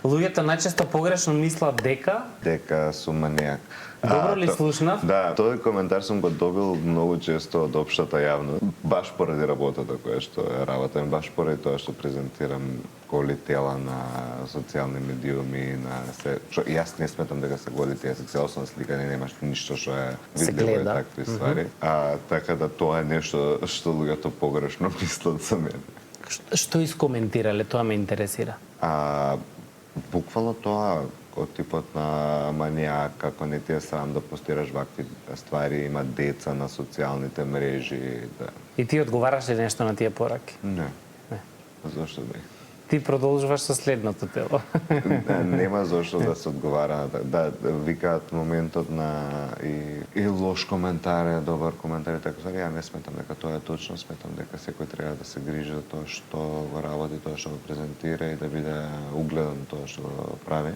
Луѓето најчесто погрешно мислат дека сум манијак. Добро ли слушнав? Да, тој коментар сум го добил многу често од општата јавност, баш поради работата која што работам, баш поради тоа што презентирам голи тела на социјални медиуми, на се, што јас не сметам дека се голи тела, се целосна слика, немаш ништо што е видливо и такви ствари. Така да тоа е нешто што луѓето погрешно мислат за мене. Што искоментирале, тоа ме интересира. Буквално тоа, од типот на манијак, како не ти е срам да постираш вакви ствари, има деца на социјалните мрежи. Да. И ти одговараш ли нешто на тие пораки? Не. Зошто не? Ти продолжуваш со следното тело. Нема зошто да се одговара. Да, викаат моментот на и лош коментар е добар коментар и така. Ја не сметам дека тоа е точно, сметам дека секој треба да се грижи за тоа што го работи, тоа што го презентира и да биде угледен тоа што го прави.